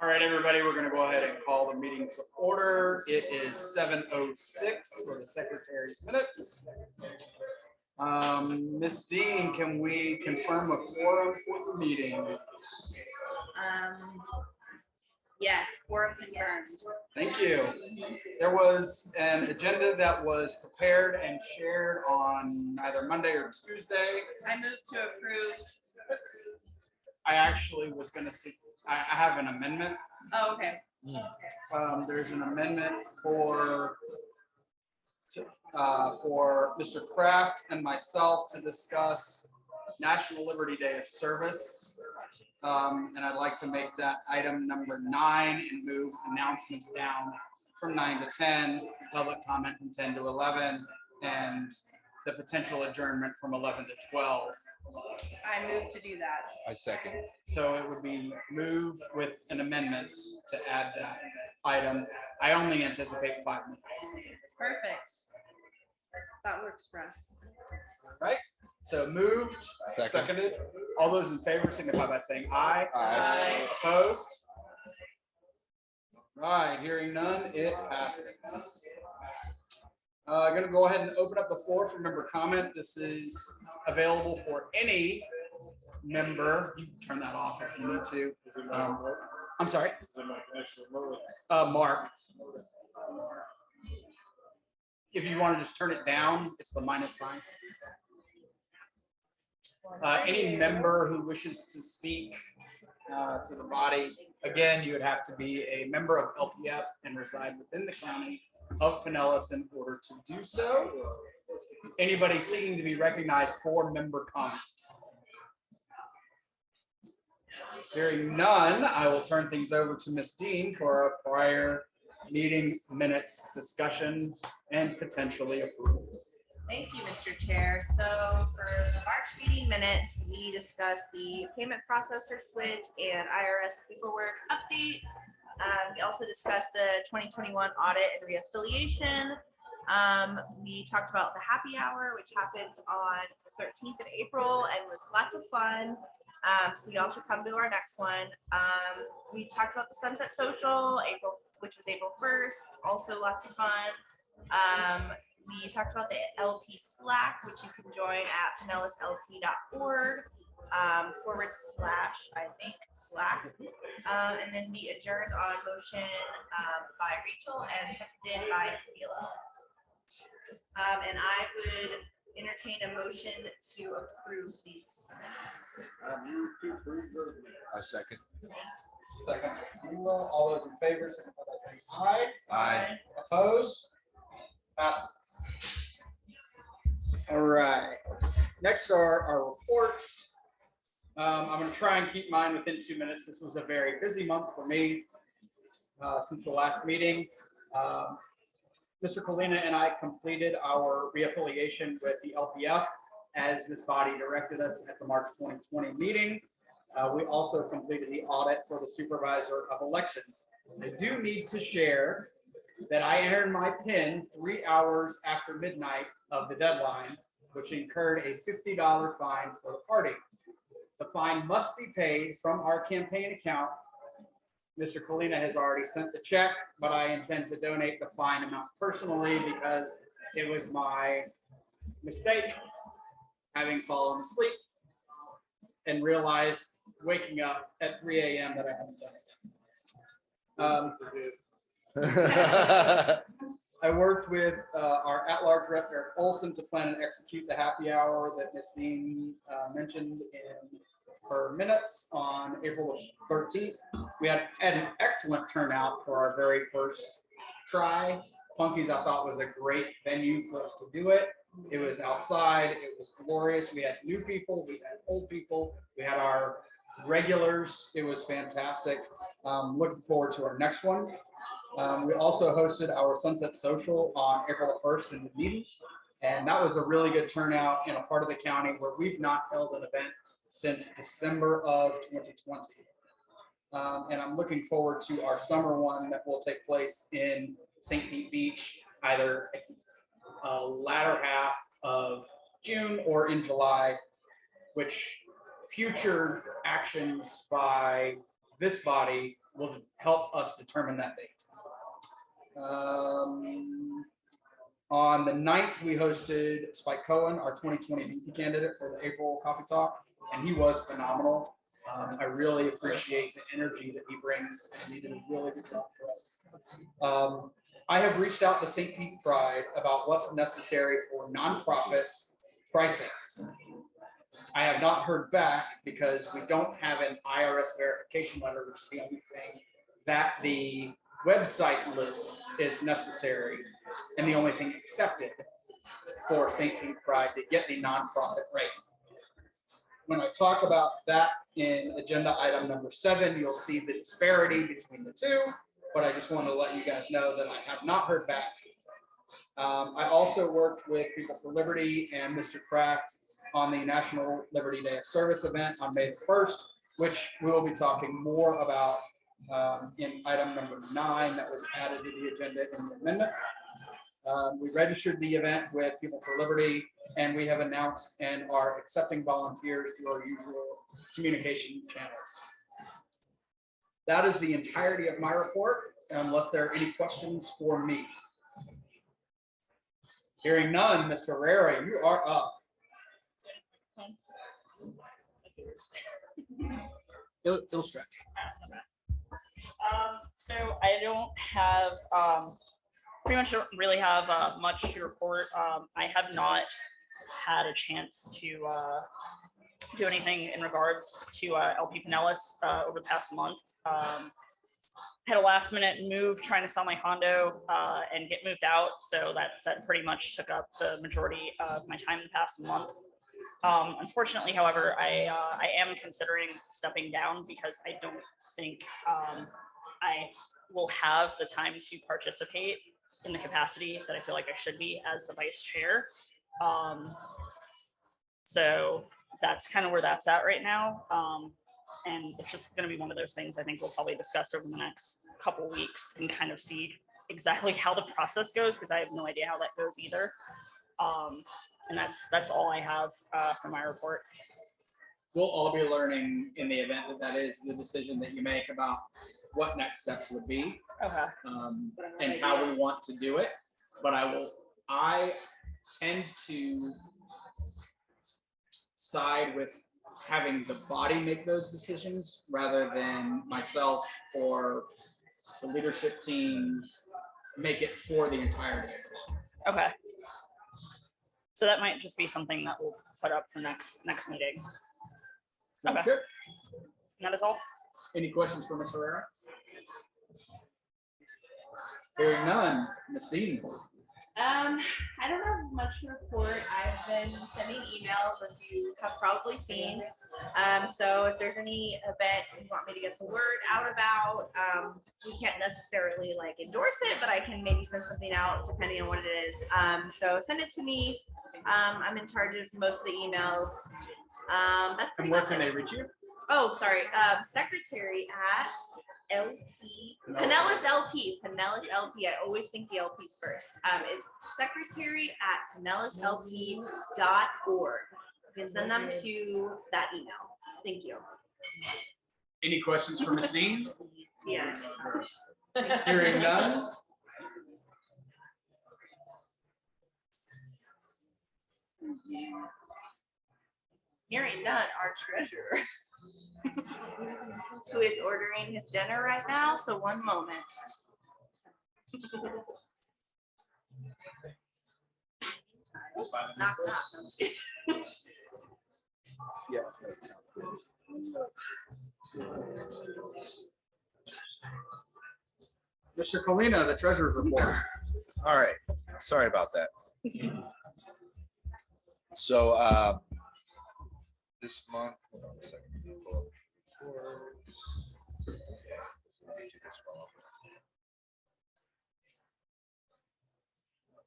All right, everybody, we're going to go ahead and call the meeting to order. It is 7:06 for the secretary's minutes. Ms. Dean, can we confirm a quorum for the meeting? Yes, quorum confirmed. Thank you. There was an agenda that was prepared and shared on either Monday or Tuesday. I move to approve. I actually was going to see, I have an amendment. Oh, okay. There's an amendment for Mr. Kraft and myself to discuss National Liberty Day of Service. And I'd like to make that item number 9 and move announcements down from 9 to 10, public comment from 10 to 11, and the potential adjournment from 11 to 12. I move to do that. I second. So it would be moved with an amendment to add that item. I only anticipate 5 minutes. Perfect. That works for us. All right. So moved, seconded. All those in favor signify by saying aye. Aye. Opposed? Right. Hearing none, it passes. I'm going to go ahead and open up the floor for member comment. This is available for any member. You can turn that off if you need to. I'm sorry. Mark. If you want to just turn it down, it's the minus sign. Any member who wishes to speak to the body, again, you would have to be a member of LPF and reside within the county of Pinellas in order to do so. Anybody seeking to be recognized for member comment? Hearing none, I will turn things over to Ms. Dean for our prior meeting minutes discussion and potentially approval. Thank you, Mr. Chair. So for the March meeting minutes, we discussed the payment processor switch and IRS paperwork update. We also discussed the 2021 audit and reaffiliation. We talked about the happy hour, which happened on the 13th of April and was lots of fun. So y'all should come to our next one. We talked about the Sunset Social, which was April 1st, also lots of fun. We talked about the LP Slack, which you can join at pinellas.lp.org /, I think, Slack. And then we adjourned on motion by Rachel and seconded by Camila. And I would entertain a motion to approve these minutes. I second. Second. All those in favor signify by saying aye. Aye. Opposed? Passes. All right. Next are our reports. I'm going to try and keep mine within 2 minutes. This was a very busy month for me since the last meeting. Mr. Colina and I completed our reaffiliation with the LPF as this body directed us at the March 2020 meeting. We also completed the audit for the supervisor of elections. I do need to share that I entered my PIN 3 hours after midnight of the deadline, which incurred a $50 fine for the party. The fine must be paid from our campaign account. Mr. Colina has already sent the check, but I intend to donate the fine amount personally because it was my mistake having fallen asleep and realized waking up at 3 a.m. that I hadn't done it. I worked with our at-large rep, Eric Olson, to plan and execute the happy hour that Ms. Dean mentioned in her minutes on April 13th. We had an excellent turnout for our very first try. Punky's, I thought, was a great venue for us to do it. It was outside. It was glorious. We had new people. We had old people. We had our regulars. It was fantastic. Looking forward to our next one. We also hosted our Sunset Social on April 1st in Dunedin, and that was a really good turnout in a part of the county where we've not held an event since December of 2020. And I'm looking forward to our summer one that will take place in Saint Pete Beach, either at the latter half of June or in July, which future actions by this body will help us determine that date. On the 9th, we hosted Spike Cohen, our 2020 VP candidate for the April Coffee Talk, and he was phenomenal. I really appreciate the energy that he brings, and he did a really good job for us. I have reached out to Saint Pete Pride about what's necessary for nonprofit pricing. I have not heard back because we don't have an IRS verification letter, which is the only thing that the website list is necessary and the only thing accepted for Saint Pete Pride to get the nonprofit rate. When I talk about that in agenda item number 7, you'll see the disparity between the two, but I just want to let you guys know that I have not heard back. I also worked with People for Liberty and Mr. Kraft on the National Liberty Day of Service event on May the 1st, which we will be talking more about in item number 9 that was added to the agenda in the amendment. We registered the event with People for Liberty, and we have announced and are accepting volunteers through our usual communication channels. That is the entirety of my report, unless there are any questions for me. Hearing none, Ms. Herrera, you are up. It'll stretch. So I don't have, pretty much don't really have much to report. I have not had a chance to do anything in regards to LP Pinellas over the past month. Had a last minute move trying to sell my condo and get moved out. So that pretty much took up the majority of my time in the past month. Unfortunately, however, I am considering stepping down because I don't think I will have the time to participate in the capacity that I feel like I should be as the vice chair. So that's kind of where that's at right now. And it's just going to be one of those things I think we'll probably discuss over the next couple of weeks and kind of see exactly how the process goes, because I have no idea how that goes either. And that's all I have for my report. We'll all be learning in the event that is the decision that you make about what next steps would be, Okay. and how we want to do it. But I tend to side with having the body make those decisions rather than myself or the leadership team make it for the entirety of it. Okay. So that might just be something that we'll put up for next meeting. Okay. Good. And that is all. Any questions for Ms. Herrera? Hearing none, Ms. Dean. I don't have much to report. I've been sending emails, as you have probably seen. So if there's any event you want me to get the word out about, we can't necessarily like endorse it, but I can maybe send something out depending on what it is. So send it to me. I'm in charge of most of the emails. That's pretty much it. Where can they reach you? Oh, sorry. Secretary at LP, Pinellas LP. I always think the LP's first. It's secretary at pinellasLP.org. You can send them to that email. Thank you. Any questions for Ms. Dean? Yeah. Hearing none. Hearing none, our treasurer, who is ordering his dinner right now. So one moment. Knock, knock. I'm just kidding. Yeah. Mr. Colina, the treasurer's report. All right. Sorry about that. So this month, hold on a second.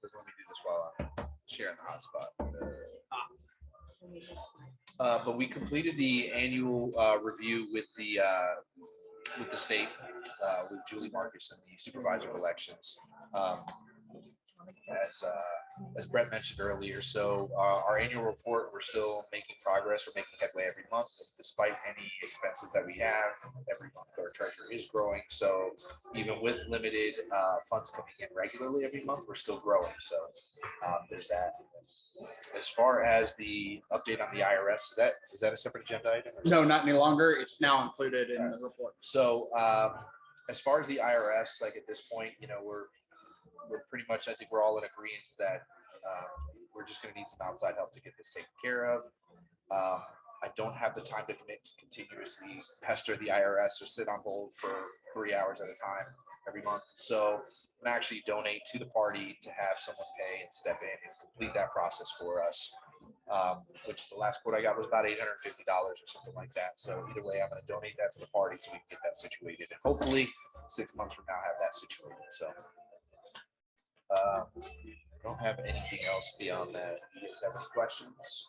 Just let me do this while I'm sharing the hotspot. But we completed the annual review with the state with Julie Marcus and the supervisor elections. as Brett mentioned earlier. So our annual report, we're still making progress. We're making headway every month, despite any expenses that we have. Every month, our treasury is growing. So even with limited funds coming in regularly every month, we're still growing. So there's that. As far as the update on the IRS, is that a separate agenda item? No, not any longer. It's now included in the report. So as far as the IRS, like at this point, you know, we're pretty much, I think we're all in agreement that we're just going to need some outside help to get this taken care of. I don't have the time to commit to continuously pester the IRS or sit on hold for 3 hours at a time every month. So I'm actually donate to the party to have someone pay and step in and complete that process for us. Which the last quote I got was about $850 or something like that. So either way, I'm going to donate that to the party so we can get that situated, and hopefully 6 months from now have that situated. So I don't have anything else beyond that. You guys have any questions?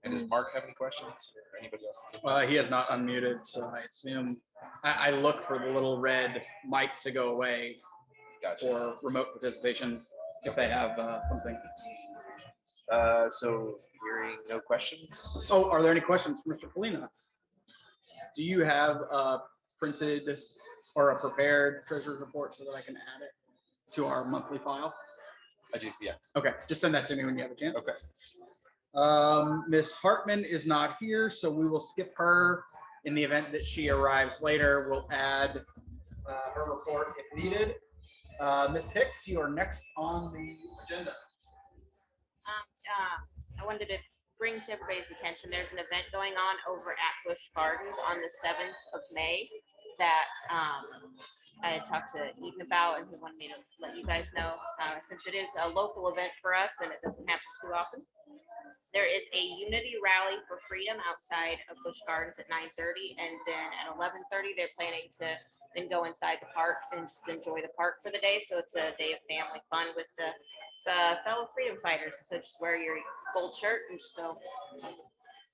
And does Mark have any questions or anybody else? He has not unmuted, so I assume I look for the little red mic to go away. Gotcha. For remote participation if they have something. So hearing no questions. Oh, are there any questions for Mr. Polina? Do you have a printed or a prepared treasurer's report so that I can add it to our monthly file? I do, yeah. Okay, just send that to me when you have a chance. Okay. Miss Hartman is not here, so we will skip her. In the event that she arrives later, we'll add her report if needed. Miss Hicks, you are next on the agenda. I wanted to bring to everybody's attention, there's an event going on over at Busch Gardens on the 7th of May that I had talked to Eden about, and he wanted me to let you guys know, since it is a local event for us and it doesn't happen too often. There is a unity rally for freedom outside of Busch Gardens at 9:30, and then at 11:30 they're planning to then go inside the park and just enjoy the park for the day. So it's a day of family fun with the fellow freedom fighters. So just wear your gold shirt and just go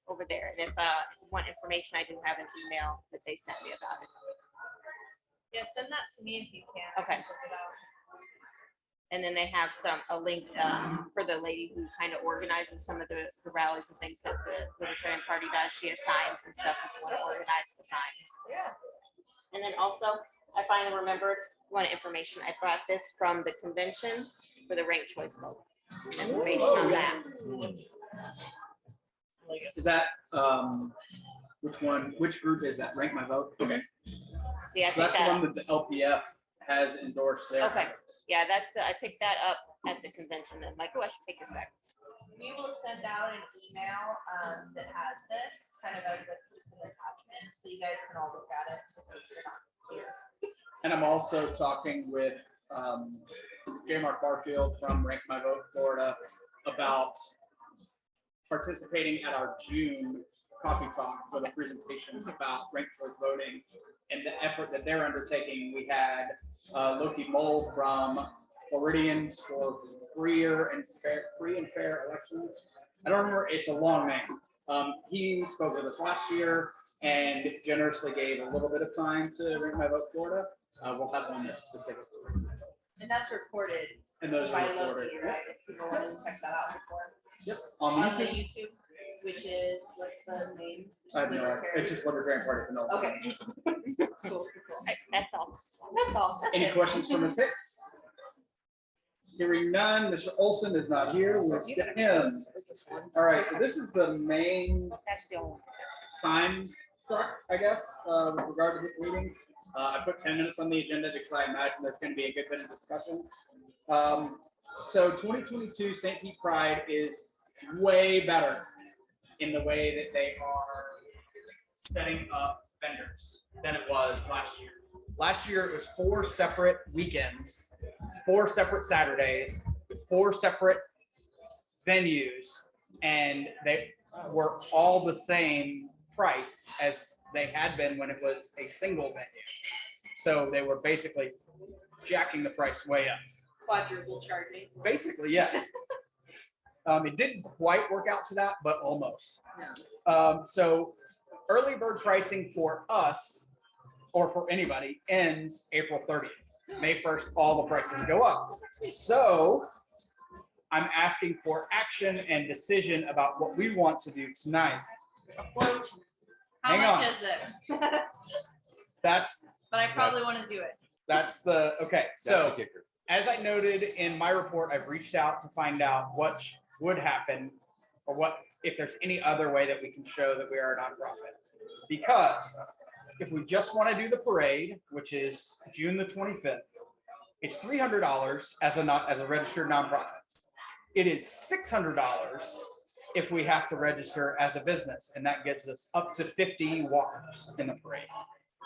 over there. And if you want information, I do have an email that they sent me about it. Yeah, send that to me if you can. Okay. Check it out. And then they have a link for the lady who kind of organizes some of the rallies and things that the Libertarian Party does. She has signs and stuff if you want to organize the signs. Yeah. And then also, I finally remembered one information. I brought this from the convention for the ranked choice vote. Information on that. Is that which group is that? Rank My Vote? Okay. See, I So that's the picked that one up. that the LPF has endorsed there. Okay. Yeah, that's I picked that up at the convention. And I'm like, oh, I should take this back. We will send out an email that has this kind of as a piece of attachment, so you guys can all look at it if you're not here. And I'm also talking with J. Mark Barfield from Rank My Vote Florida about participating at our June coffee talk for the presentation about ranked choice voting and the effort that they're undertaking. We had Loki Mole from Floridians for free and fair elections. I don't remember, it's a long name. He spoke with us last year and generously gave a little bit of time to Rank My Vote Florida. We'll have one that's specific. And that's recorded And those by are recorded. Loki, right? If people want to check that out before. Yep. On the YouTube, which is, what's the name? I have no idea. It's just Libertarian Party. No. Okay. Cool, cool. That's all. That's all. That's Any it. questions from Ms. Hicks? Hearing none, Mr. Olson is not here. We'll skip him. All right, so this is the main That's the only. time suck, I guess, with regard to this meeting. I put 10 minutes on the agenda because I imagine there's going to be a good bit of discussion. So 2022 St. Pete Pride is way better in the way that they are setting up vendors than it was last year. Last year, it was 4 separate weekends, 4 separate Saturdays, 4 separate venues, and they were all the same price as they had been when it was a single venue. So they were basically jacking the price way up. Quadruple charging. Basically, yes. It didn't quite work out to that, but almost. So early bird pricing for us, or for anybody, ends April 30th. May 1st, all the prices go up. So I'm asking for action and decision about what we want to do tonight. Float. How Hang much on. is it? That's But I probably want to do it. okay. That's So the kicker. as I noted in my report, I've reached out to find out what would happen or what if there's any other way that we can show that we are a nonprofit. Because if we just want to do the parade, which is June the 25th, it's $300 as a registered nonprofit. It is $600 if we have to register as a business, and that gets us up to 50 walkers in the parade.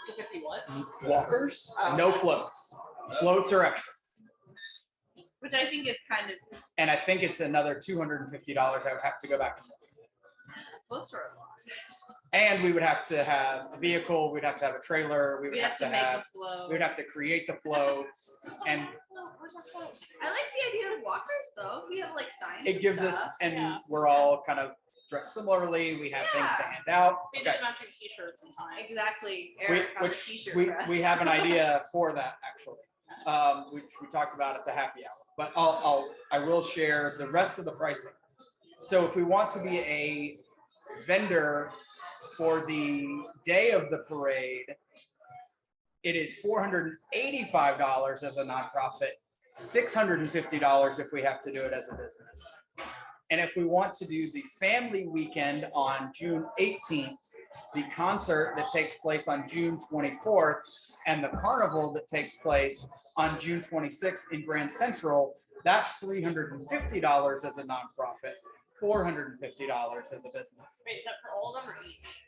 To 50 what? Walkers, no floats. Floats are extra. Which I think is kind of And I think it's another $250 I would have to go back. floats are a lot. And we would have to have a vehicle, we'd have to have a trailer, we would We have to make have, a flow. we would have to create the floats. And Where's our float? I like the idea of walkers though. We have like signs. it and gives us, stuff. and Yeah. we're all kind of dressed similarly, we have things to Yeah. hand out. We Okay. did matching t-shirts in time. Exactly. We, Eric on the which t-shirt we, press. we have an idea for that actually, which we talked about at the happy hour, but I will share the rest of the pricing. So if we want to be a vendor for the day of the parade, it is $485 as a nonprofit, $650 if we have to do it as a business. And if we want to do the family weekend on June 18th, the concert that takes place on June 24th, and the carnival that takes place on June 26th in Grand Central, that's $350 as a nonprofit, $450 as a business. Wait, is that for all of them or each?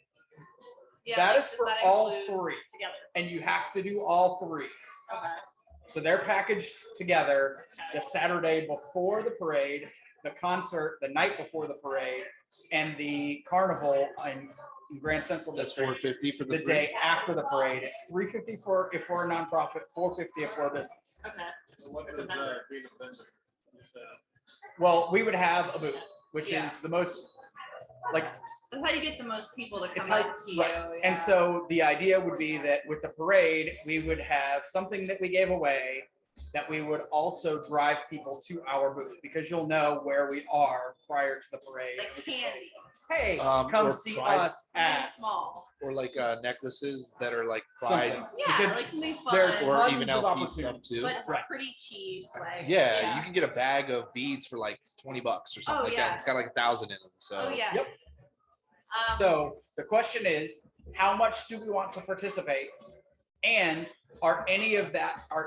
Yeah, That like, is does for that all include- three, Together. and you have to do all three. Okay. So they're packaged together the Saturday before the parade, the concert the night before the parade, and the carnival in Grand Central That's District $450 for the day after the parade. It's $350 if we're a nonprofit, $450 if we're a business. Okay. What It's a is vendor. being a vendor? Well, we would have a booth, which Yeah. is the most like, That's how you get the most people to It's come how- up to you. right. Yeah. and so the idea would be that with the parade, we would have something that we gave away that we would also drive people to our booth, because you'll know where we are prior to the parade. like candy, Hey, Or come see pride- us something at small. Or like necklaces that are like pride. something. Yeah, could- like something there are fun, Or tons even of LP stuff opportunities. too. but Right. pretty cheap. Like Yeah, you can get a bag of beads for like $20 or something Oh, like yeah. that. It's got like 1,000 in them. So Oh yeah. Yep. So the question is, how much do we want to participate? And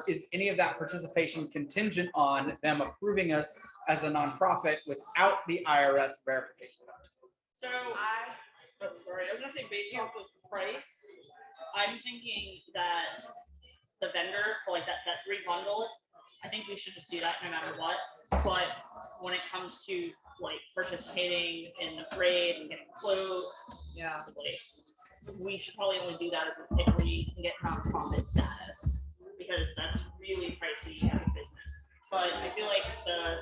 is any of that participation contingent on them approving us as a nonprofit without the IRS verification? So sorry, I was gonna say based off of price, I'm thinking that the vendor for like that free bundle, I think we should just do that no matter what. But when it comes to like participating in the parade and getting a float, Yeah. possibly, we should probably only do that if we can get nonprofit status, because that's really pricey as a business. But I feel like the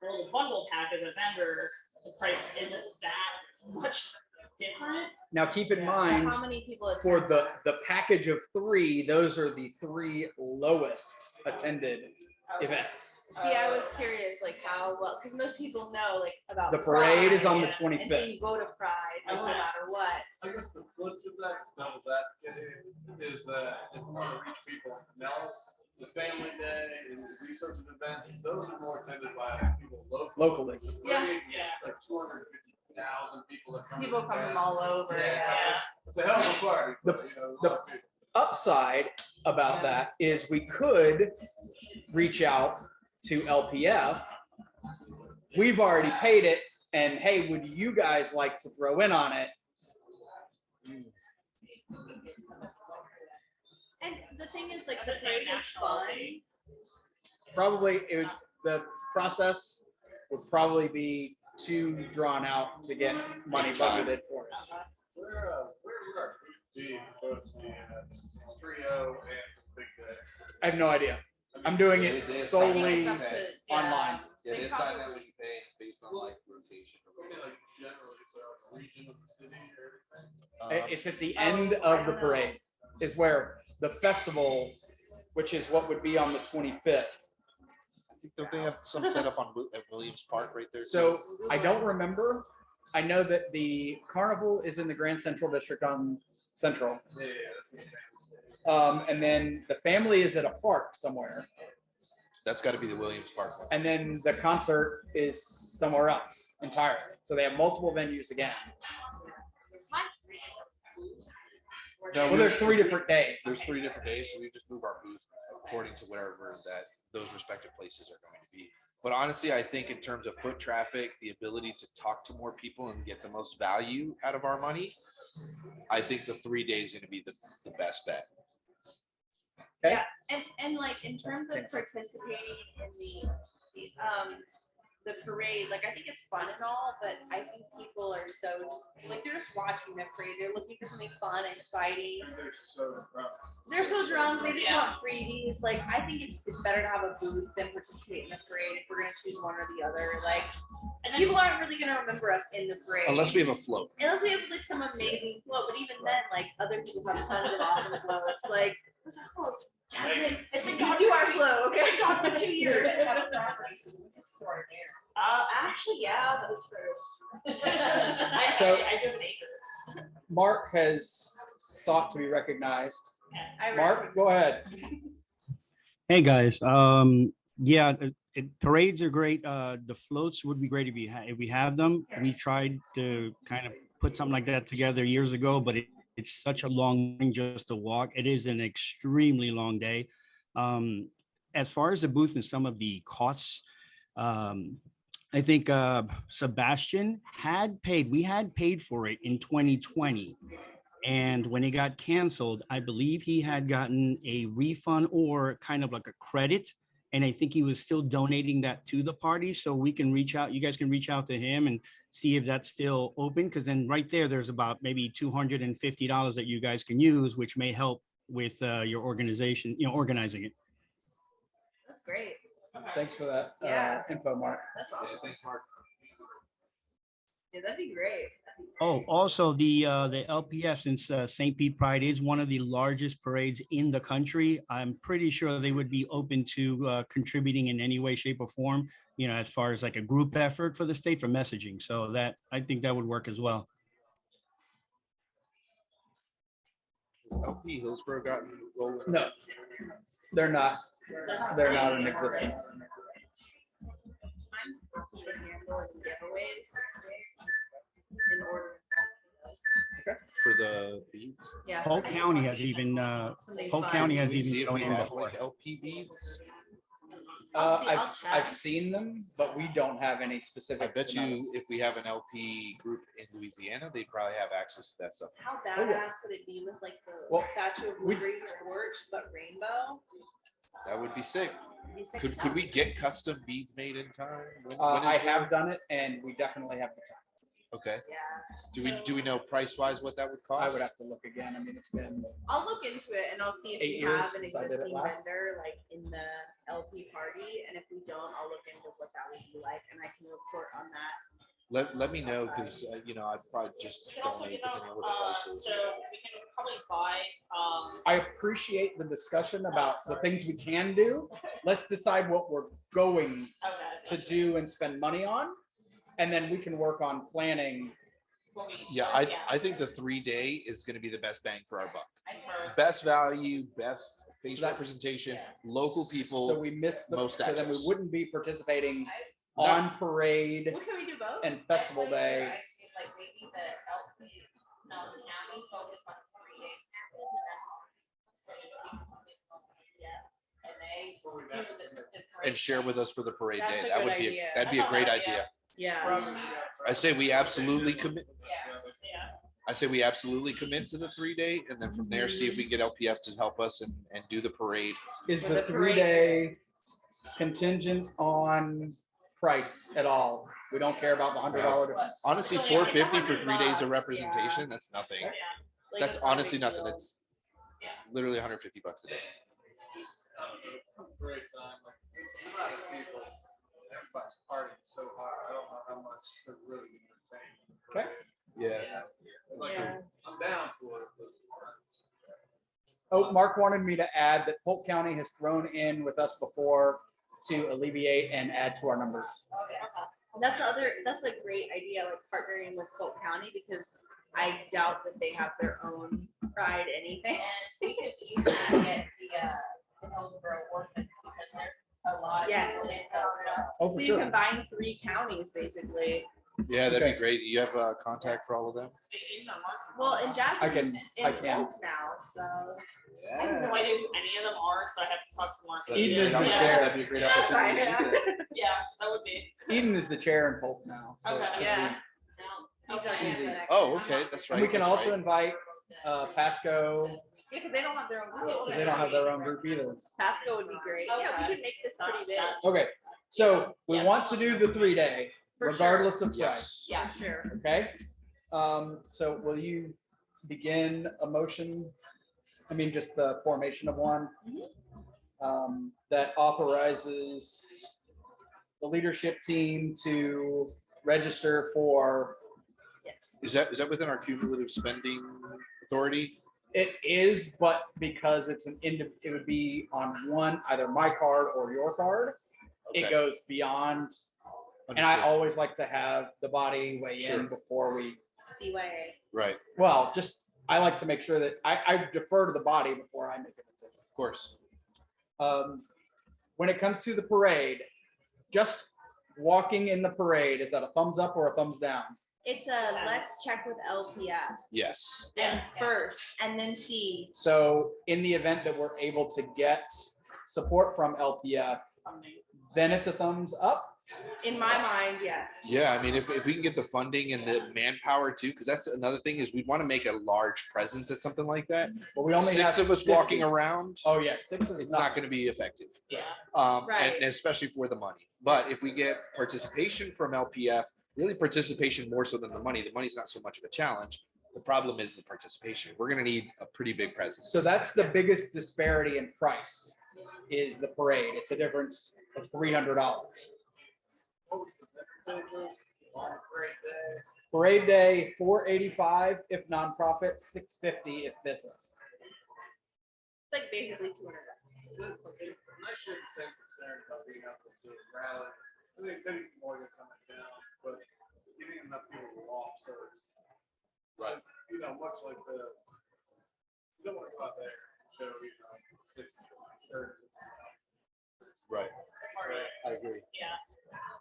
little bundle pack as a vendor, the price isn't that much different. Now, keep in So mind, how many people attend? for the package of 3, those are the 3 lowest attended events. See, I was curious, like how well, because most people know like about The parade is on the Pride, and so 25th. you go to Pride like, no Okay. matter what. I guess the flip to that, double that, is that if we want to reach people in Pinellas, the family day and the research and events, those are more attended by people locally. Locally. The Yeah. parade, Yeah. Like 250,000 people that come. People to come the from event. all over. Yeah. Yeah. It's a hell of a party. The- but, you know, a the- lot of people. Upside about that is we could reach out to LPF. We've already paid it, and hey, would you guys like to throw in on it? And the thing is, like, That's the a parade is national fun. thing. Probably the process would probably be too drawn out to get money budgeted for it. Where would our booth be, both the trio and the big day? I have no idea. I'm doing it It is I think solely it's up to online. yeah, They this side probably- that we pay is based on like rotation. I mean, like generally, so like region of the city or everything. It's at the end of the parade is where the festival which is what would be on the 25th. I think don't they have some set up on at Williams Park right there? So I don't remember. I know that the carnival is in the Grand Central District on Central. And then the family is at a park somewhere. That's got to be the Williams Park one. And then the concert is somewhere else entirely. So they have multiple venues again. No, Well, there's 3 different days. There's 3 different days, so we just move our booth according to wherever that those respective places are going to be. But honestly, I think in terms of foot traffic, the ability to talk to more people and get the most value out of our money, I think the 3 days is going to be the best bet. Okay. Yeah, and like in terms of participating in the parade, like I think it's fun and all, but I think people are so just like they're just watching the parade. They're looking for something fun, exciting. They're so drunk. They're so drunk. They just want freebies. Like I think it's better to have a booth than participate in the parade if we're gonna choose one or the other. Like, and people aren't really gonna remember us in the parade Unless we have a float. unless we have like some amazing float. But even then, like other people have tons of awesome floats. Like, what's that float? Jasmine, it's been good to our float. Okay, gone for 2 years. Actually, yeah, that is true. So- I do have an acre. Mark has sought to be recognized. I Mark, go ahead. Hey guys, yeah, parades are great. The floats would be great if we have them. We tried to kind of put something like that together years ago, but it's such a long thing just to walk. It is an extremely long day. As far as the booth and some of the costs, I think Sebastian we had paid for it in 2020. And when it got canceled, I believe he had gotten a refund or kind of like a credit. And I think he was still donating that to the party. So we can reach out, you guys can reach out to him and see if that's still open. Because then right there's about maybe $250 that you guys can use, which may help with your organization, organizing it. That's great. Thanks for that Yeah. info, Mark. That's awesome. Thanks, Mark. Yeah, that'd be great. Oh, also the LPF, since St. Pete Pride is one of the largest parades in the country, I'm pretty sure they would be open to contributing in any way, shape, or form, as far as like a group effort for the state for messaging. So that I think that would work as well. Has LP Hillsborough gotten rolling? No, they're not. They're not in existence. Giveaways in order. For the beads? Yeah. Polk County has even Polk County has Can we see even if we gone in have before. like LP beads? I'll see, I'll I've check. seen them, but we don't have any I specific. bet you if we have an LP group in Louisiana, they'd probably have access to that stuff. How Oh, yeah. badass would it be with like the Well, Statue of we- Liberty torch, but rainbow? That would be sick. It'd be sick Could as we hell. get custom beads made in time? When I is have there? done it, and we definitely have the time. Okay. Yeah, Do we know price wise what that would cost? I would have to look again. I mean, it's been I'll look into it and I'll see if 8 we have years an since I did it existing last. vendor like in the LP party, and if we don't, I'll look into what that would be like, and I can report on that. Let me know because I'd probably just We can also donate get depending on what the price is. so we can probably buy, I appreciate the discussion about the things we can do. Let's decide what we're going to do and spend money on, and then we can work on planning. Yeah, I think the 3-day is going to be the best bang for our buck. Best value, best face So that- representation, local people. So we missed the, most so then we access. wouldn't be participating on parade What can we do both? and festival day. Like maybe the LP Pinellas County focus on 3-day passes and that's all. And share with us for the parade That's day. a That good would be idea. that'd be a That's a great good idea. Yeah. I say we absolutely commit. yeah. I say we absolutely commit to the 3-day, and then from there see if we can get LPF to help us and do the parade. Is For the the parade. 3-day contingent on price at all? We don't care about the $100 difference. Honestly, So, yeah, it's $450 for 3 days of $100, representation. That's nothing. Like, That's it's not a honestly big nothing. deal. That's Yeah. literally $150 a day. Just, great time, like, it's a lot of people, everybody's partying so hard, I don't know how much they're really entertaining. Okay. Yeah. Like, Yeah. I'm down for it, but Oh, Mark wanted me to add that Polk County has thrown in with us before to alleviate and add to our numbers. That's a great idea, like partnering with Polk County, because I doubt that they have their own pride anything. And we could easily get the Hillsborough orphans because there's a lot of Yes. people in Hillsborough. Oh, So for you sure. combine 3 counties basically. Yeah, that'd Okay. be great. You have a contact for all of them? Well, and Jasper's I in can. Polk now, so. I have no idea who any of them are, so I have to talk to Mark. Eden is the Yeah. chair. That'd be a great That's opportunity. fine. Yeah, that would be. Eden is the chair in Polk now. so it Okay. should Yeah. No, He's okay, easy. but I Oh, can- okay, that's And right. we can that's also right. invite Pasco, Yeah, because they don't have their own group. they don't have their own group either. Pasco would be great. Yeah, we Okay. could make this pretty big. Okay, so we want to do the 3-day For regardless of price, Yes. Yeah, sure. okay? So will you begin a motion? I mean, just the formation of one that authorizes the leadership team to register for. Yes. Is that within our cumulative spending authority? It is, but because it's it would be on one, either my card or your card. It Okay. goes beyond, and I Understood. always like to have the body weigh Sure. in before we, CYA. Right, well, just, I like to make sure that I defer to the body before I make a decision. of course. When it comes to the parade, just walking in the parade, is that a thumbs up or a thumbs down? It's a let's check with LPF Yes. and first, and then see. So in the event that we're able to get support from LPF, then it's a thumbs up. In my mind, yes. Yeah, I mean, if we can get the funding and the manpower too, because that's another thing is we'd want to make a large presence at something like that. But we only have 6 of us 50. walking around, Oh, yeah, 6 is it's not not. going to be effective. Yeah. Right. And especially for the money. But if we get participation from LPF, really participation more so than the money's not so much of a challenge. The problem is the participation. We're going to need a pretty big presence. So that's the biggest disparity in price is the parade. It's a difference of $300. Parade day, $485 if nonprofit, $650 if business. It's like basically $200. I'm not sure the same concern about being able to rally. I think maybe more than coming down, but getting enough people to walk, so it's. Right. You know, much like you don't want to go out there and show, 6 shirts. Right. Right. I agree. Yeah.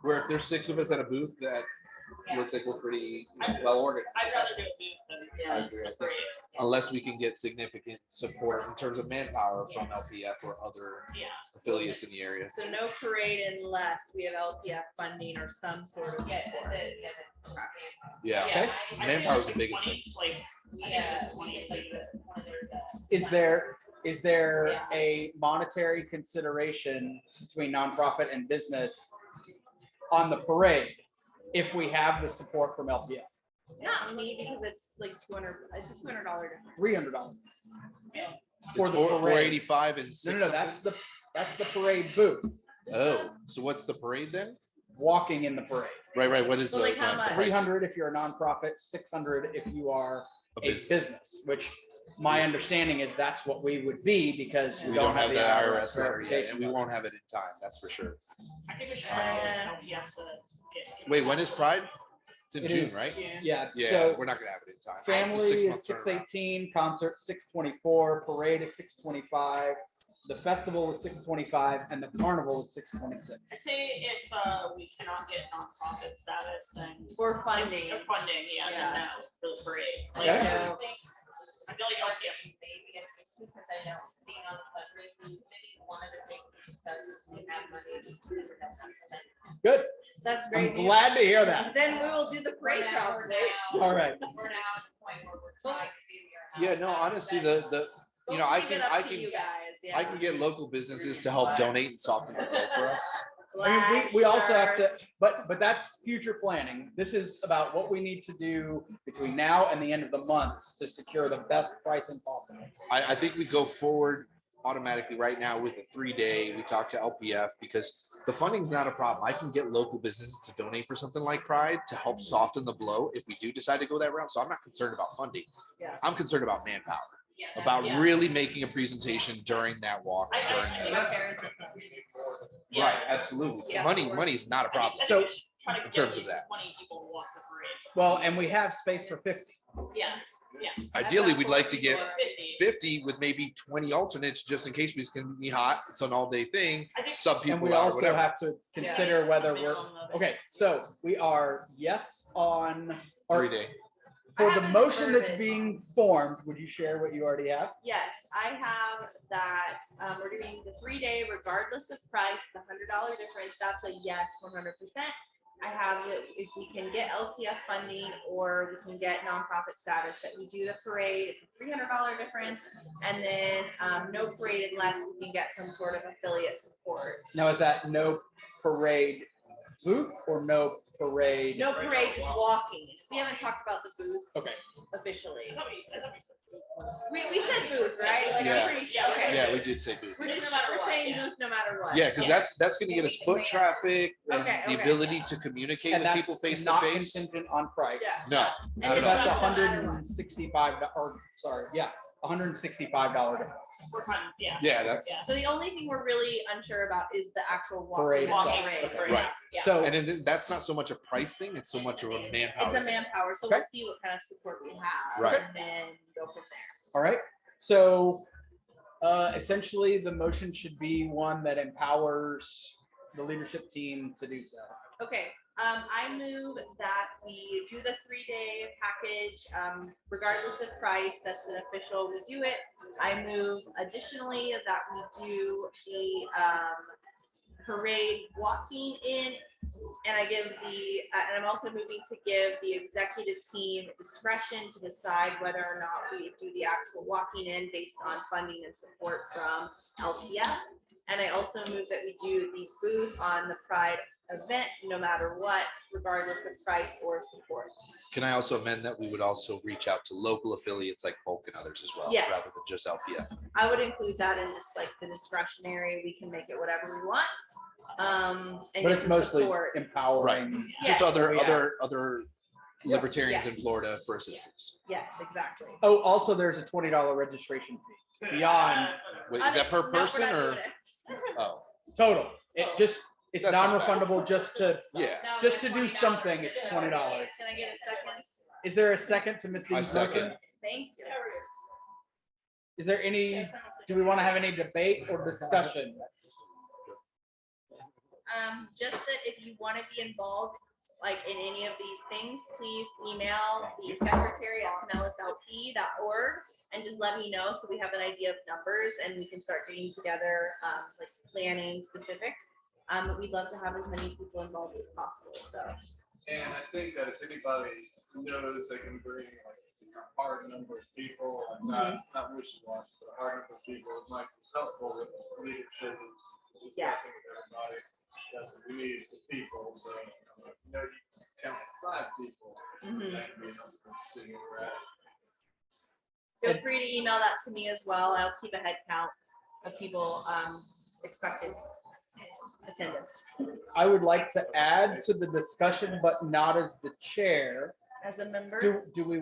Where if there's 6 of us at a booth, that looks like we're pretty well organized. I'd rather do a booth than I agree. I think parade. unless we can get significant support in terms of manpower from LPF or other Yeah. affiliates in the area. So no parade unless we have LPF funding or some sort of Yeah, support. Yeah. Okay. I'd say Manpower's the like biggest 20, like, Yeah. Is there a monetary consideration between nonprofit and business on the parade if we have the support from LPF? Not me, because it's like $200. It's a $200 difference. $300 for It's the parade. 485 and 6 No, something? that's the parade booth, Oh, so what's the parade then? walking in the parade. Right. What is So, the like, how much? price? 300 if you're a nonprofit, 600 if you are A a business. business, which my understanding is that's what we would be because we We don't have the that IRS letter yet, and verification. we won't have it in time. That's for sure. I think we should try to get get Wait, when is Pride? It's in It June, is. right? Yeah, Yeah, so we're not gonna have it in time. It's a family 6-month is turnaround. 618, concert 624, parade is 625, the festival is 625, and the carnival is 626. I'd say if we cannot get nonprofit status, then Or funding. Or funding, yeah, Yeah. then no for the parade. Like, Okay. So- I feel like LPF. Because I know being on the fundraising committee, one of the things we discuss is we have money to never have spent. Good, That's great. I'm news. glad to hear that. Then we will do the We're parade now, probably. All right, we're now at the point where we're trying to figure out. Yeah, no, honestly, the you know, We'll I leave can it up I to can you guys, yeah. I can get local businesses to help donate and soften the blow for us. I mean, we also have to, Black but that's future planning. This is about what we need to do between now and the end of the month to secure the best pricing possible. I think we go forward automatically right now with a 3-day. We talk to LPF because the funding's not a problem. I can get local businesses to donate for something like Pride to help soften the blow if we do decide to go that route. So I'm not concerned about funding. Yeah. I'm concerned about manpower. about Yeah. really making a presentation during that walk. I During think that. our parents are Right, absolutely. Yeah. Money's not a problem. I So, think we should try to in get terms at of least that. 20 people to walk the parade. well, and we have space for 50. Yeah, yes. Ideally, we'd like to get 50. 50 with maybe 20 alternates, just in case it's going to be hot. It's an all-day thing. I think Sub And people we out or also whatever. have to consider whether we're, minimum of it. okay, so we are yes on, or 3 day. for I the have a motion that's verbiage. being formed, would you share what you already have? Yes, I have that, we're doing the 3-day regardless of price, the $100 difference, that's a yes, 100%. I have that if we can get LPF funding or we can get nonprofit status, that we do the parade, it's a $300 difference. And then no parade unless we can get some sort of affiliate support. Now, is that no parade booth or no parade? No parade, just walking. We haven't talked about the booth Okay, officially. I thought we said We said booth, right? Like, Yeah. I'm pretty sure, okay. Yeah, we did say booth. We're just, No matter we're what, saying yeah. booth no matter what. Yeah, because that's going to get us foot traffic and Okay, the okay. ability to communicate and with people that's face to not face. contingent on price. Yeah. No, And not it's at all. That's no matter what. $165, or sorry, yeah, $165 difference. we're fine. Yeah. Yeah, that's Yeah. So the only thing we're really unsure about is the actual Parade walking. itself. Parade. Okay. Right. Yeah. So, and then that's not so much a price thing; it's so much of a manpower. It's a thing. manpower, so Okay. we'll see what kind of support we have. Right. And then go from there. all right, so essentially the motion should be one that empowers the leadership team to do so. Okay, I move that we do the 3-day package, regardless of price, that's an official, we do it. I move additionally that we do the parade walking in, and I give and I'm also moving to give the executive team discretion to decide whether or not we do the actual walking in based on funding and support from LPF. And I also move that we do the booth on the Pride event, no matter what, regardless of price or support. Can I also amend that we would also reach out to local affiliates like Polk and others as well, Yes. rather than just LPF? I would include that in just like the discretionary, we can make it whatever we want. And But get it's the mostly support. empowering. Yes. Just other Yeah. libertarians in Yes. Florida for assistance. Yes, exactly. Oh, also there's a $20 registration fee beyond Wait, is that per No, we're not person or? doing it. Oh, total. It's That's not bad. non-refundable just to, yeah. No, just it's to do $20. something, it's $20. Can I get a second? Is there a second to Ms. I Dean's second. motion? Thank you. Is there any, do we want to have any debate or discussion? Just that if you want to be involved, like in any of these things, please email the secretary at pinellasLP.org and just let me know so we have an idea of numbers and we can start getting together, like planning specifics. We'd love to have as many people involved as possible, so. And I think that if anybody knows they can bring like a hard number of people, like not wishy-washy, but a hard number of people, it might be helpful with leadership is Yes. discussing with everybody. That's what we need is the people, so you know, you count 5 people, Mhm. that can be enough to see where we're at. Feel free to email that to me as well. I'll keep a head count of people expected attendance. I would like to add to the discussion, but not as the chair. As a member, Do you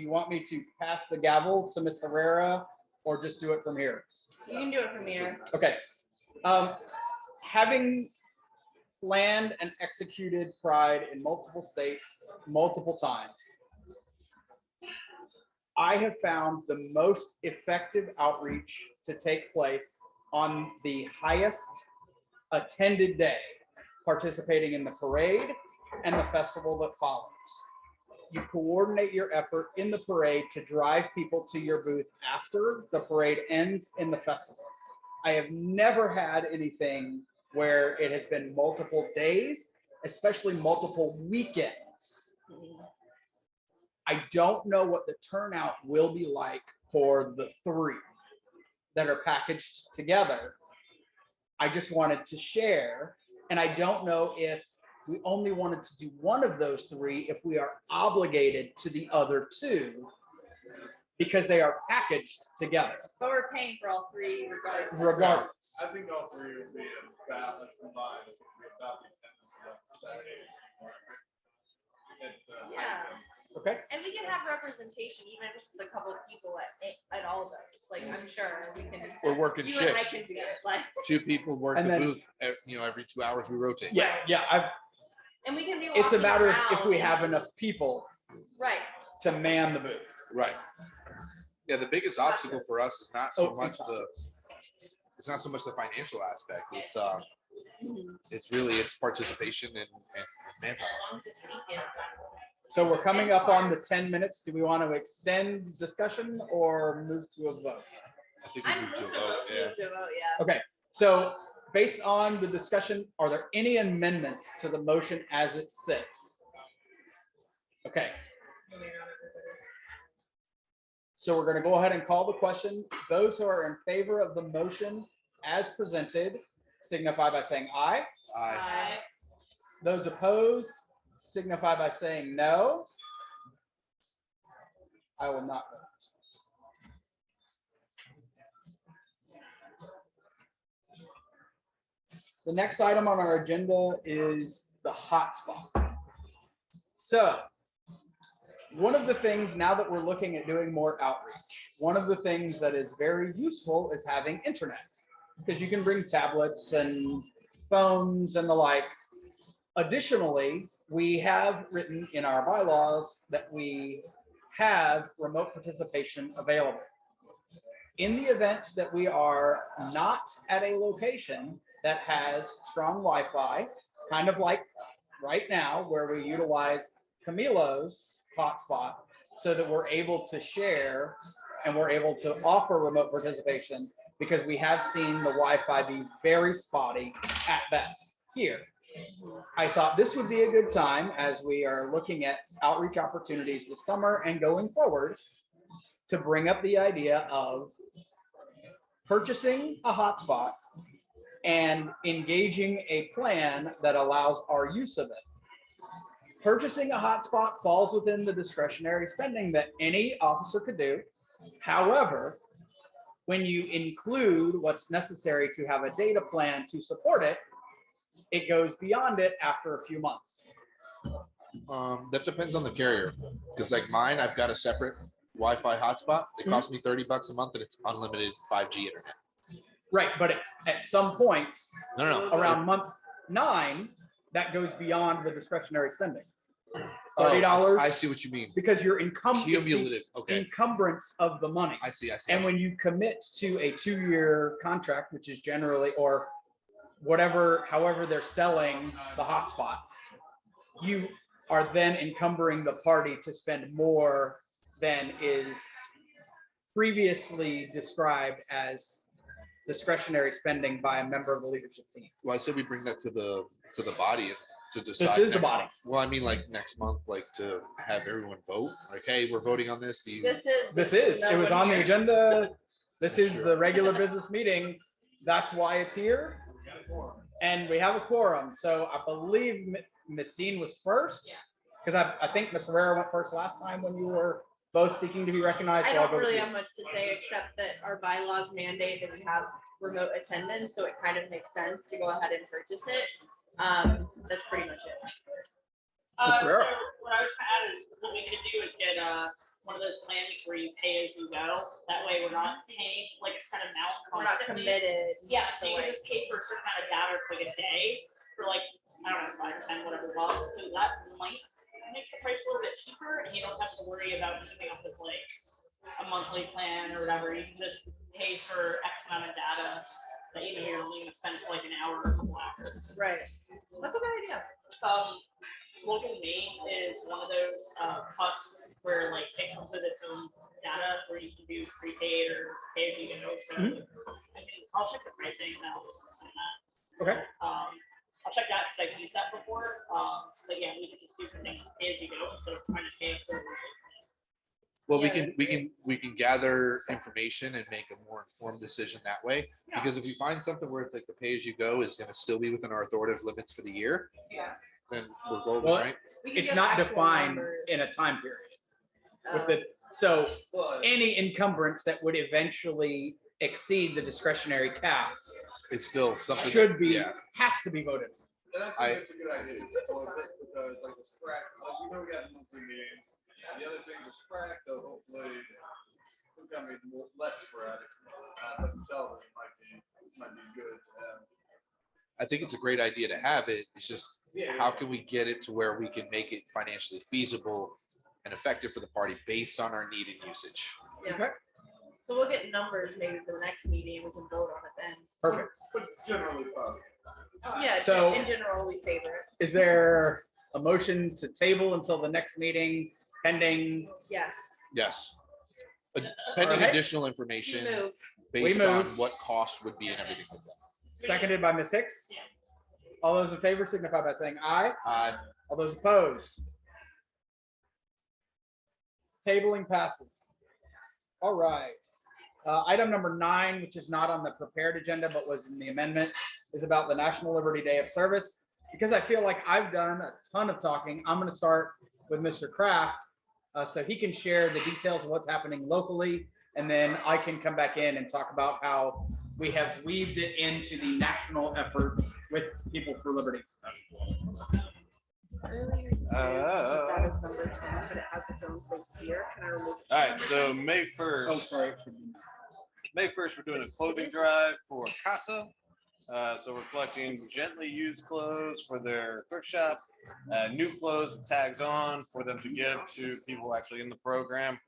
want me to pass the gavel to Ms. Herrera or just do it from here? you can do it from here. Okay. Having planned and executed Pride in multiple states, multiple times, I have found the most effective outreach to take place on the highest attended day, participating in the parade and the festival that follows. You coordinate your effort in the parade to drive people to your booth after the parade ends in the festival. I have never had anything where it has been multiple days, especially multiple weekends. I don't know what the turnout will be like for the 3 that are packaged together. I just wanted to share, and I don't know if we only wanted to do one of those 3, if we are obligated to the other 2, because they are packaged together. But we're paying for all 3 regardless. Regardless. I think all 3 would be about combined, it would be about the attendance of Saturday. Yeah. Okay. And we can have representation, even if it's just a couple of people at all of those. Like, I'm sure we can. We're working you and I shifts. can do it. Like, 2 people work And the then- booth, every 2 hours we rotate. Yeah, and we can be. it's a walking matter of if around we and- have enough people Right. to man the booth. Right. Yeah, the biggest obstacle for us is not so Oh, much it's not so much the financial aspect. It's really it's participation and manpower. As long as it's weekend. So we're coming up on the 10 minutes. Do we want to extend discussion or move to a vote? I think we I'm moved to a moving vote. Yeah. to vote, yeah. Okay, so based on the discussion, are there any amendments to the motion as it sits? Okay. So we're going to go ahead and call the question. Those who are in favor of the motion as presented signify by saying aye. Aye. Those opposed signify by saying no. I will not vote. The next item on our agenda is the hotspot. So one of the things, now that we're looking at doing more outreach, one of the things that is very useful is having internet, because you can bring tablets and phones and the like. Additionally, we have written in our bylaws that we have remote participation available. In the event that we are not at a location that has strong Wi-Fi, kind of like right now where we utilize Camilo's hotspot so that we're able to share and we're able to offer remote participation, because we have seen the Wi-Fi be very spotty at best here. I thought this would be a good time, as we are looking at outreach opportunities this summer and going forward, to bring up the idea of purchasing a hotspot and engaging a plan that allows our use of it. Purchasing a hotspot falls within the discretionary spending that any officer could do. However, when you include what's necessary to have a data plan to support it, it goes beyond it after a few months. That depends on the carrier, because like mine, I've got a separate Wi-Fi hotspot. It costs me $30 a month, and it's unlimited 5G internet. Right, but it's at some point No. around month 9 that goes beyond the discretionary spending. Oh, $30 I see what you mean. because you're it's the Cumulative. Okay. encumbrance of the money. I see. And when you commit to a 2-year contract, which is generally, or whatever, however they're selling the hotspot, you are then encumbering the party to spend more than is previously described as discretionary spending by a member of the leadership team. Well, I said we bring that to the body to decide. This is the next body. month. Well, I mean, like next month, like to have everyone vote. Like, hey, we're voting on this. Do you? This is. It was on the agenda. This That's is true. the regular business meeting. That's why it's here. And we have a quorum. So I believe Ms. Dean was first. Yeah. Because I think Ms. Herrera went first last time when you were both seeking to be recognized. I so I'll don't go with really you. have much to say, except that our bylaws mandate that we have remote attendance, so it kind of makes sense to go ahead and purchase it. That's pretty much it. Mr. So Rivera. what I was trying to add is what we could do is get one of those plans where you pay as you go. That way we're not paying like a set amount We're not constantly. committed. Yeah, so you Like- can just pay for a certain amount of data for like a day for like, I don't know, 5, 10, whatever bucks. So that might make the price a little bit cheaper, and you don't have to worry about keeping up with like a monthly plan or whatever. You can just pay for X amount of data that you're only gonna spend for like an hour or a couple hours. Right. That's a good idea. Local Maine is one of those pucks where like it comes with its own data where you can do prepaid or pay as you go. So I'll check the pricing and I'll just send that. Okay. I'll check that because I've used that before. But yeah, we can just do something pay as you go instead of trying to pay for. Well, Yeah. we can gather information and make a more informed decision that way. Yeah. Because if you find something where it's like the pay as you go is going to still be within our authoritative limits for the year, Yeah. then we're golden, Well, right? We can It's give not actual defined numbers. in a time period. With Um, the, so any encumbrance that would eventually exceed the discretionary cap It's still something should be, Yeah. has to be voted. And I think it's a good idea. So just because like the SPRAC, like we know we got monthly meetings. The other things are SPRAC, so hopefully we've got to be less sporadic. But the television might be good to have. I think it's a great idea to have it. It's just how can we get it to where we can make it financially feasible and effective for the party based on our need and usage. Yeah. Okay. So we'll get numbers maybe for the next meeting and we can vote on it then. Perfect. But generally positive. Yeah, So- in general, we favor it. Is there a motion to table until the next meeting pending? Yes. Yes. Pending Alright. additional We information move. based on move. what cost would be and everything like that. Seconded by Ms. Hicks? Yeah. All those in favor signify by saying aye. All those opposed? Tabling passes. All right. Item number 9, which is not on the prepared agenda, but was in the amendment, is about the National Liberty Day of Service. Because I feel like I've done a ton of talking, I'm going to start with Mr. Kraft so he can share the details of what's happening locally. And then I can come back in and talk about how we have weaved it into the national effort with People for Liberty. That is number 10, but it has its own place here. Can I remove it? All right, so May 1st, Oh, sorry. May 1st, we're doing a clothing drive for CASA. So we're collecting gently used clothes for their thrift shop, new clothes with tags on for them to give to people actually in the program.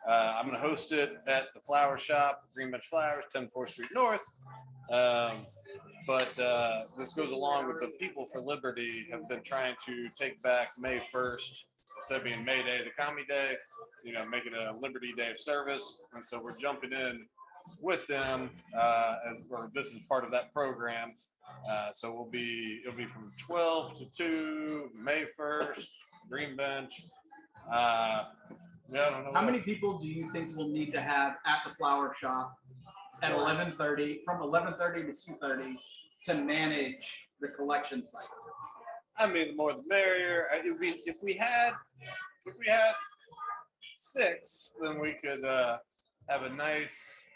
I'm going to host it at the flower shop, Green Bench Flowers, 10 4th Street North. But this goes along with the People for Liberty have been trying to take back May 1st, instead of being May Day, the Commie Day, you know, make it a Liberty Day of Service. And so we're jumping in with them, or this is part of that program. So it'll be from 12 to 2, May 1st, Green Bench. Yeah, I don't know. How many people do you think we'll need to have at the flower shop at 11:30, from 11:30 to 2:30 to manage the collection cycle? I mean, the more the merrier. If we had 6, then we could have a nice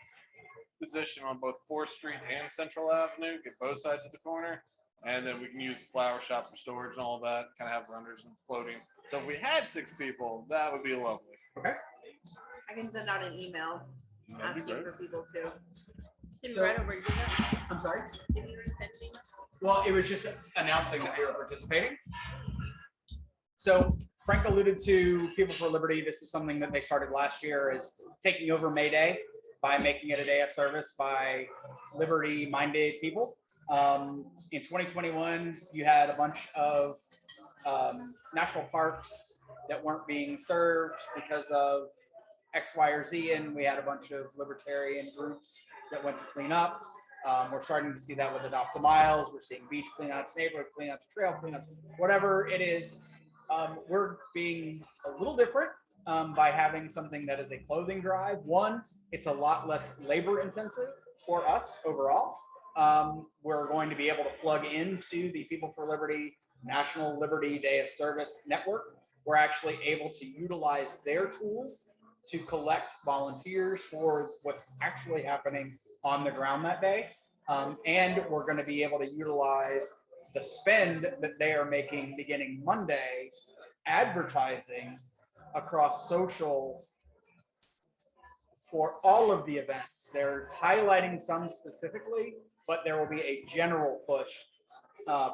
position on both 4th Street and Central Avenue, get both sides of the corner, and then we can use the flower shop for storage and all that, kind of have runners and floating. So if we had 6 people, that would be lovely. Okay. I can send out an email That'd be asking great. for people too. Did So- we write over do that? I'm sorry? Did you send me? Well, it was just announcing that we were participating. So Frank alluded to People for Liberty. This is something that they started last year, is taking over May Day by making it a day of service by liberty-minded people. In 2021, you had a bunch of national parks that weren't being served because of X, Y, or Z, and we had a bunch of libertarian groups that went to clean up. We're starting to see that with Adopt a Miles. We're seeing beach cleanouts, neighborhood cleanouts, trail cleanouts, whatever it is. We're being a little different by having something that is a clothing drive. One, it's a lot less labor intensive for us overall. We're going to be able to plug into the People for Liberty National Liberty Day of Service network. We're actually able to utilize their tools to collect volunteers for what's actually happening on the ground that day. And we're going to be able to utilize the spend that they are making beginning Monday, advertising across social for all of the events. They're highlighting some specifically, but there will be a general push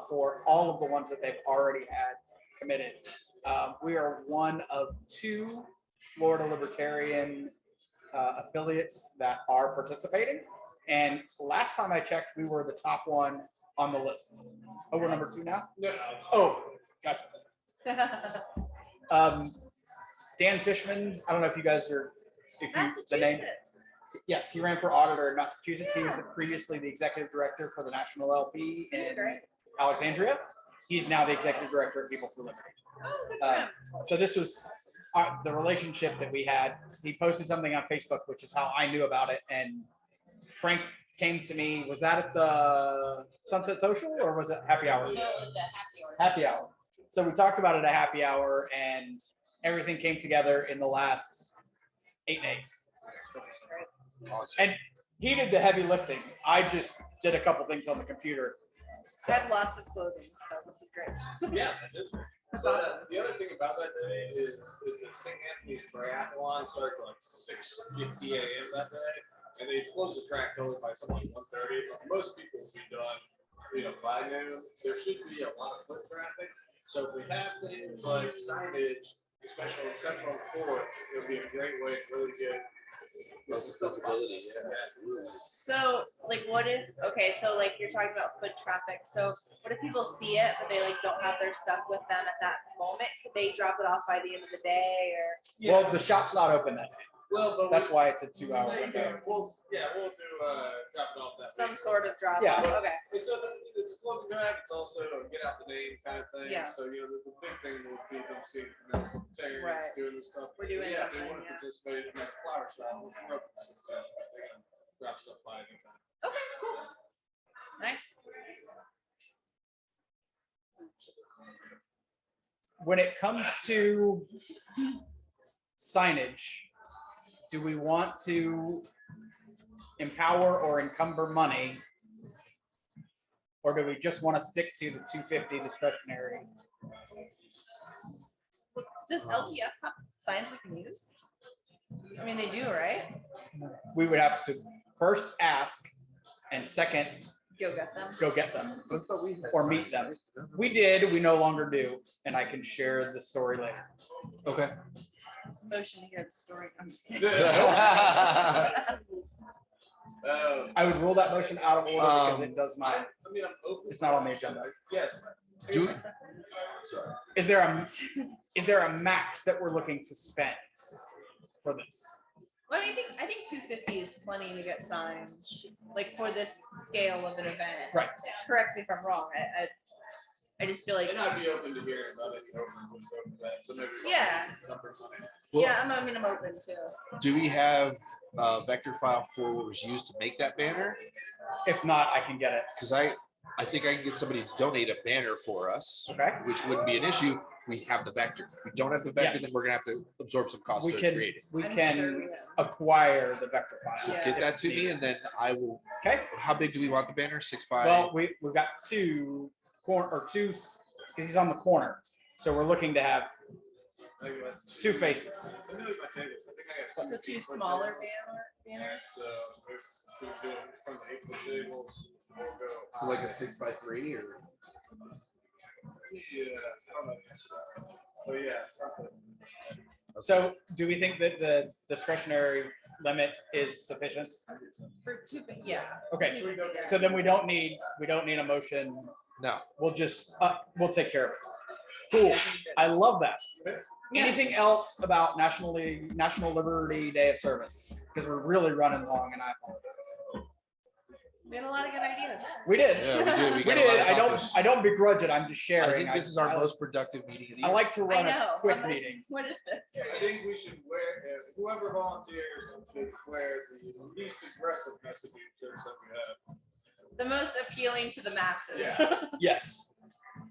for all of the ones that they've already had committed. We are one of 2 Florida Libertarian affiliates that are participating. And last time I checked, we were the top one on the list. Oh, we're number 2 now? No. Oh, gotcha. Dan Fishman, I don't know if you guys are, if you, the name. Massachusetts. Yes, he ran for auditor in Massachusetts. He was previously the executive director for the National LP He's in great. Alexandria. He's now the executive director of People for Liberty. Oh, good for him. So this was the relationship that we had. He posted something on Facebook, which is how I knew about it. And Frank came to me. Was that at the Sunset Social or was it happy hour? No, it was a happy hour. Happy hour. So we talked about it at happy hour, and everything came together in the last 8 days. And he did the heavy lifting. I just did a couple things on the computer. I have lots of clothing, so this is great. Yeah, that is great. That's But awesome. the other thing about that day is the St. Anthony's Triathlon starts at like 6:50 a.m. that day, and they close the track over by something like 1:30. Most people will be done, by noon. There should be a lot of foot traffic. So if we have things like signage, especially in Central and Fourth, it'll be a great way to really get Accessibility, So like what if, okay, so like you're talking about foot traffic. So what if people see it, but they like don't have their stuff with them at that moment? Could they drop it off by the end of the day or? Well, the shop's not open that day. Well, but That's why it's a 2-hour window. We'll do drop it off that. Some week. sort of drop Yeah. off, okay. So it's float the drag. It's also get out the name kind of thing. Yeah. So the big thing would be them seeing Libertarians Right. doing this stuff. We're doing If they something, want to yeah. participate in that flower shop, we're open to stuff. They're gonna drop stuff by anytime. Okay, cool. Nice. When it comes to signage, do we want to empower or encumber money? Or do we just want to stick to the 250 discretionary? Does LPF have signs we can use? I mean, they do, right? We would have to first ask and second, Go get them. go get them or meet them. We did, we no longer do, and I can share the story later. Okay. Motion to hear the story. I'm just kidding. I would rule that motion out of order because it does I not, mean, I'm open. it's not on the agenda. Yes. Do- Sorry. Is there a max that we're looking to spend for this? Well, I think 250 is plenty to get signs, like for this scale of an event. Right. Correct me if I'm wrong. I just feel like, And I'd be open to hearing about it. Open to that. So maybe. Yeah. Numbers on it. Well, yeah, I'm open too. do we have a vector file for what was used to make that banner? If not, I can get it. Because I think I can get somebody to donate a banner for us, Okay. which wouldn't be an issue. If we have the vector. If we don't have the vector, Yes. then we're gonna have to absorb some cost We to can, create it. we I'm sure can we have. acquire the vector file. Yeah. Get that to me, and then I will. Okay. How big do we want the banner? 6 by. Well, we've got two, because he's on the corner. So we're looking to have two faces. I think I got So two smaller banners. So we do it from the 8-foot tables. We'll go. So like a 6 by 3 or. Yeah. I don't know. So yeah, something. So do we think that the discretionary limit is sufficient? For yeah. Okay, so then we don't need a motion. No. We'll just, we'll take care of it. Cool. I love that. Yeah. Anything else about National Liberty Day of Service? Because we're really running long and I apologize. We had a lot of good ideas. We did. Yeah, we did. We got a lot did. accomplished. I don't begrudge it. I'm just I sharing. think this is our I- most productive meeting of the I year. like to run I a know. quick I'm like, meeting. What is this? I think we should wear, whoever volunteers should wear the least aggressive messaging shirts that we have. The most appealing to the masses. Yeah. Yes.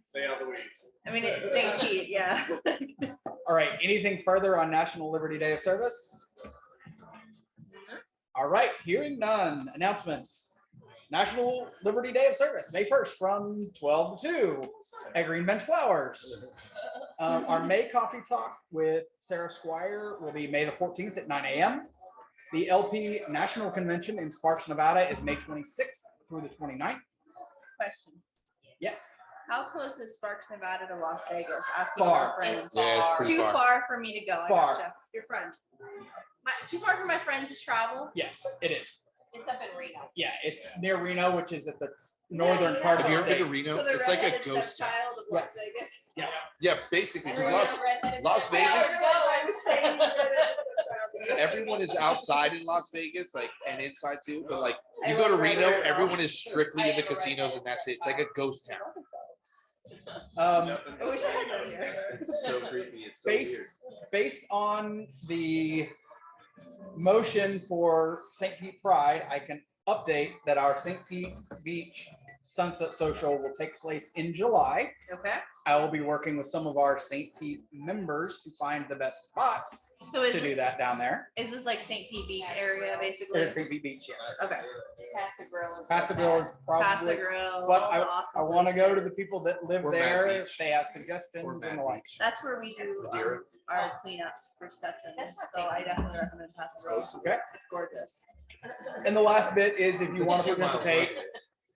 Stay out of the weeds. I mean, it's St. Pete, yeah. All right. Anything further on National Liberty Day of Service? All right. Hearing none. Announcements. National Liberty Day of Service, May 1st from 12 to 2 at Green Bench Flowers. Our May Coffee Talk with Sarah Squire will be May the 14th at 9 a.m. The LP National Convention in Sparks, Nevada is May 26th through the 29th. Question. Yes. How close is Sparks, Nevada to Las Vegas? Asking Far. for a friend. Yeah, it's pretty Too far. far for me to go. Far. I gotcha. Your friend. Too far for my friend to travel. Yes, it is. It's up in Reno. Yeah, it's near Reno, which is at the northern part of Have you the ever been to state. Reno? So the It's like a redheaded ghost town. stepchild of Las Vegas. Yeah. Yeah, basically. 'cause Redheaded Las stepchild. Vegas, everyone is outside in Las Vegas, like and inside too. But like I you go to love Reno, Reno. everyone is strictly I in the am a casinos, and that's it. It's like a ghost town. I wish I had been here. It's so creepy. It's so Based, weird. based on the motion for St. Pete Pride, I can update that our St. Pete Beach Sunset Social will take place in July. Okay. I will be working with some of our St. Pete members to find the best spots So is to do this, that down there. is this like St. Pete Beach area basically? There's St. Pete Beach, yes. Okay. Casa Grill. Casa Grill is Casa probably, Grill. but all the awesome I want to go to the places. people that live Or Mad there. Beach. If they have suggestions Or and Mad the like. Beach. That's where we do Madeira. our cleanups for Stetson. So I definitely recommend Casa Grill. Okay. It's gorgeous. And the last bit is if you want to participate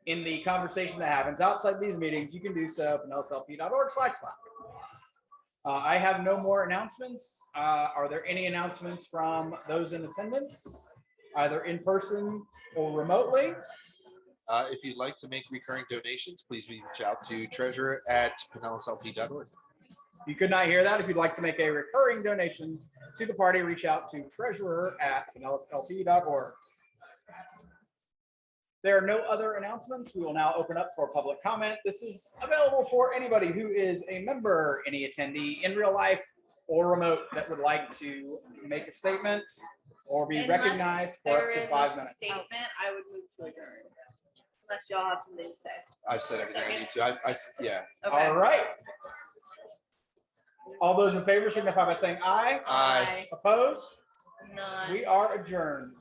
in the conversation that happens outside these meetings, you can do so at pinellasLP.org/Slack. I have no more announcements. Are there any announcements from those in attendance, either in person or remotely? If you'd like to make recurring donations, please reach out to treasurer@pinellasLP.org. You could not hear that. If you'd like to make a recurring donation to the party, reach out to treasurer@pinellasLP.org. There are no other announcements. We will now open up for public comment. This is available for anybody who is a member, any attendee in real life or remote that would like to make a statement or be Unless recognized for up there to is 5 a minutes. Statement, I would move to adjourn. Unless y'all have something to say. I've said everything I need to. Yeah. Okay. All right. All those in favor signify by saying aye. Aye. Opposed? None. We are adjourned.